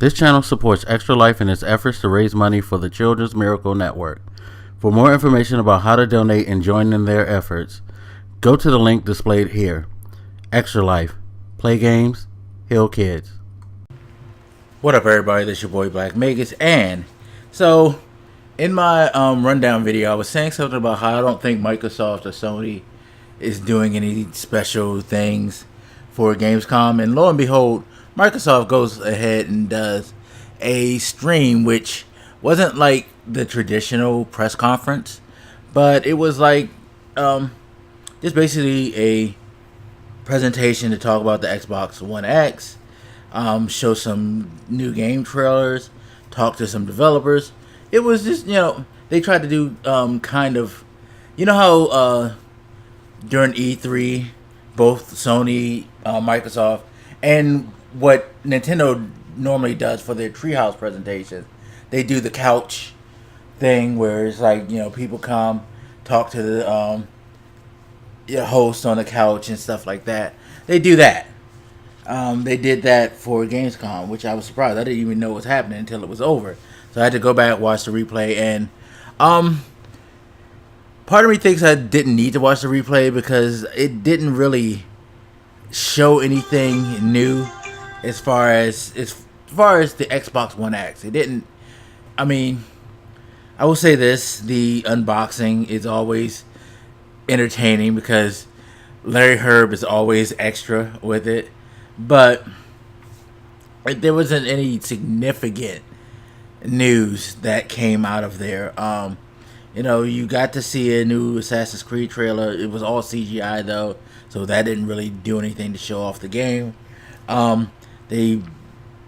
This channel supports Extra Life in its efforts to raise money for the Children's Miracle Network. For more information about how to donate and join in their efforts, go to the link displayed here. Extra Life. Play games, heal kids. What up, everybody? This is your boy Black Magus, and so in my rundown video, I was saying something about how I don't think Microsoft or Sony is doing any special things for Gamescom, and lo and behold, Microsoft goes ahead and does a stream, which wasn't like the traditional press conference, but it was like just basically a presentation to talk about the Xbox One X, show some new game trailers, talk to some developers. It was just, they tried to do kind of, how during E3, both Sony, Microsoft, and what Nintendo normally does for their Treehouse presentations, they do the couch thing where it's like, people come, talk to the host on the couch and stuff like that. They do that. They did that for Gamescom, which I was surprised. I didn't even know what was happening until it was over. So I had to go back, watch the replay, and part of me thinks I didn't need to watch the replay because it didn't really show anything new as far as the Xbox One X. It didn't. I mean, I will say this: the unboxing is always entertaining because Larry Herb is always extra with it, but there wasn't any significant news that came out of there. You got to see a new Assassin's Creed trailer. It was all CGI though, so that didn't really do anything to show off the game. They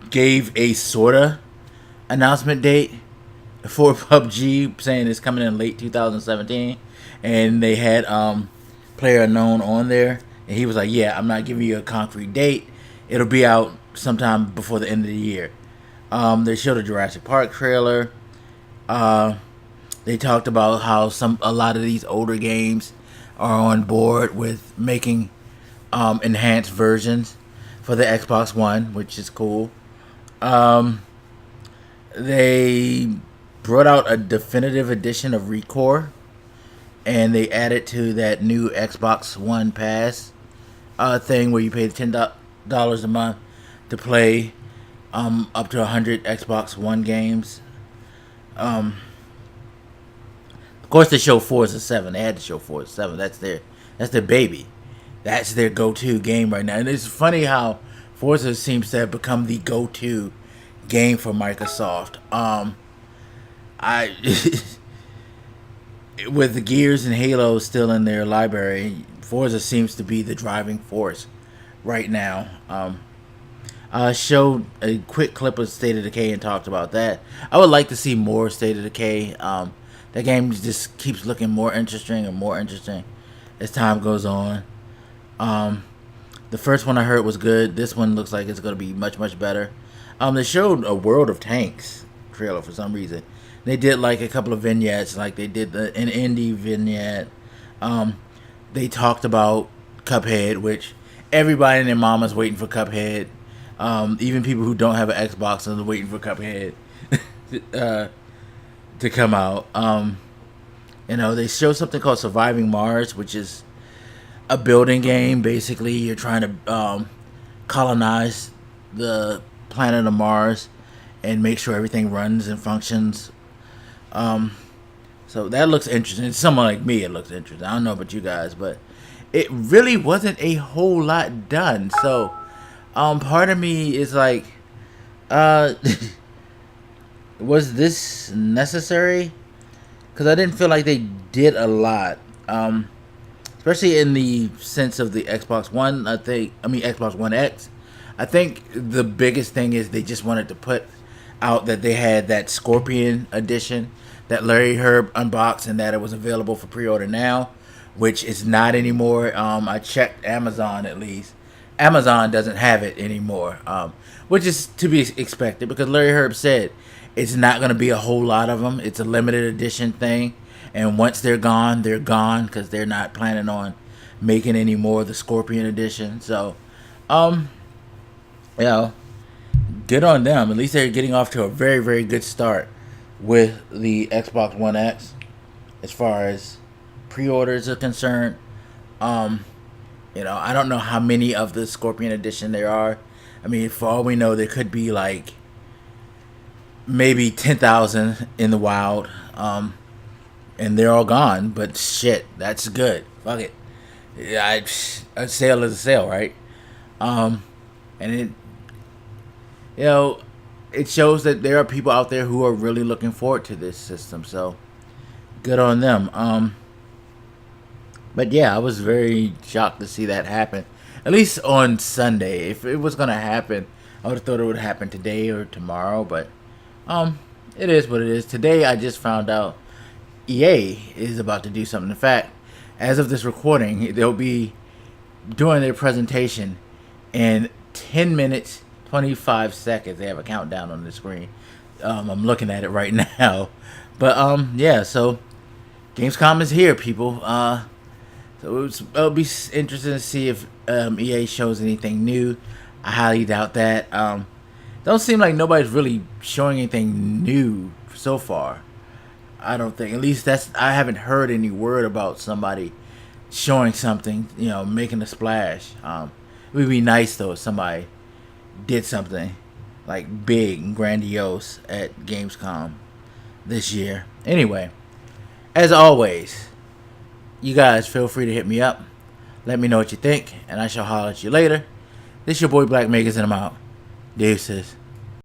gave a sorta announcement date for PUBG, saying it's coming in late 2017, and they had PlayerUnknown on there, and he was like, "Yeah, I'm not giving you a concrete date. It'll be out sometime before the end of the year." They showed a Jurassic Park trailer. They talked about how a lot of these older games are on board with making enhanced versions for the Xbox One, which is cool. They brought out a definitive edition of ReCore, and they added to that new Xbox One Pass thing where you pay $10 a month to play up to 100 Xbox One games. Of course, they show Forza 7. They had to show Forza 7. That's their baby. That's their go-to game right now. And it's funny how Forza seems to have become the go-to game for Microsoft. With the Gears and Halo still in their library, Forza seems to be the driving force right now. Showed a quick clip of State of Decay and talked about that. I would like to see more State of Decay. That game just keeps looking more interesting and more interesting as time goes on. The first one I heard was good. This one looks like it's going to be much, much better. They showed a World of Tanks trailer for some reason. They did like a couple of vignettes, like they did an indie vignette. They talked about Cuphead, which everybody and their mama's waiting for Cuphead. Even people who don't have an Xbox are waiting for Cuphead to come out. They showed something called Surviving Mars, which is a building game. Basically, you're trying to colonize the planet of Mars and make sure everything runs and functions. So that looks interesting. It's someone like me, it looks interesting. I don't know about you guys, but it really wasn't a whole lot done. So part of me is like, was this necessary? Because I didn't feel like they did a lot, especially in the sense of the Xbox One. Xbox One X. I think the biggest thing is they just wanted to put out that they had that Scorpion edition that Larry Herb unboxed and that it was available for pre-order now, which is not anymore. I checked Amazon at least. Amazon doesn't have it anymore, which is to be expected because Larry Herb said it's not going to be a whole lot of them. It's a limited edition thing, and once they're gone because they're not planning on making any more of the Scorpion edition. So, good on them. At least they're getting off to a very, very good start with the Xbox One X as far as pre-orders are concerned. You know, I don't know how many of the Scorpion Edition there are. I mean, for all we know, there could be like maybe 10,000 in the wild, and they're all gone. But shit, that's good. Fuck it. Yeah, a sale is a sale, right? And it, you know, it shows that there are people out there who are really looking forward to this system. So good on them. But yeah, I was very shocked to see that happen. At least on Sunday. If it was gonna happen, I would have thought it would happen today or tomorrow. But it is what it is. Today I just found out EA is about to do something. In fact, as of this recording, they'll be doing their presentation in 10 minutes 25 seconds. They have a countdown on the screen. I'm looking at it right now. But yeah, so Gamescom is here, people. So it'll be interesting to see if EA shows anything new. I highly doubt that. Don't seem like nobody's really showing anything new so far. I don't think. At least I haven't heard any word about somebody showing something, you know, making a splash. It would be nice though if somebody did something like big and grandiose at Gamescom this year. Anyway, as always, you guys feel free to hit me up. Let me know what you think, and I shall holler at you later. This your boy Black Megas, and I'm out. Deuces.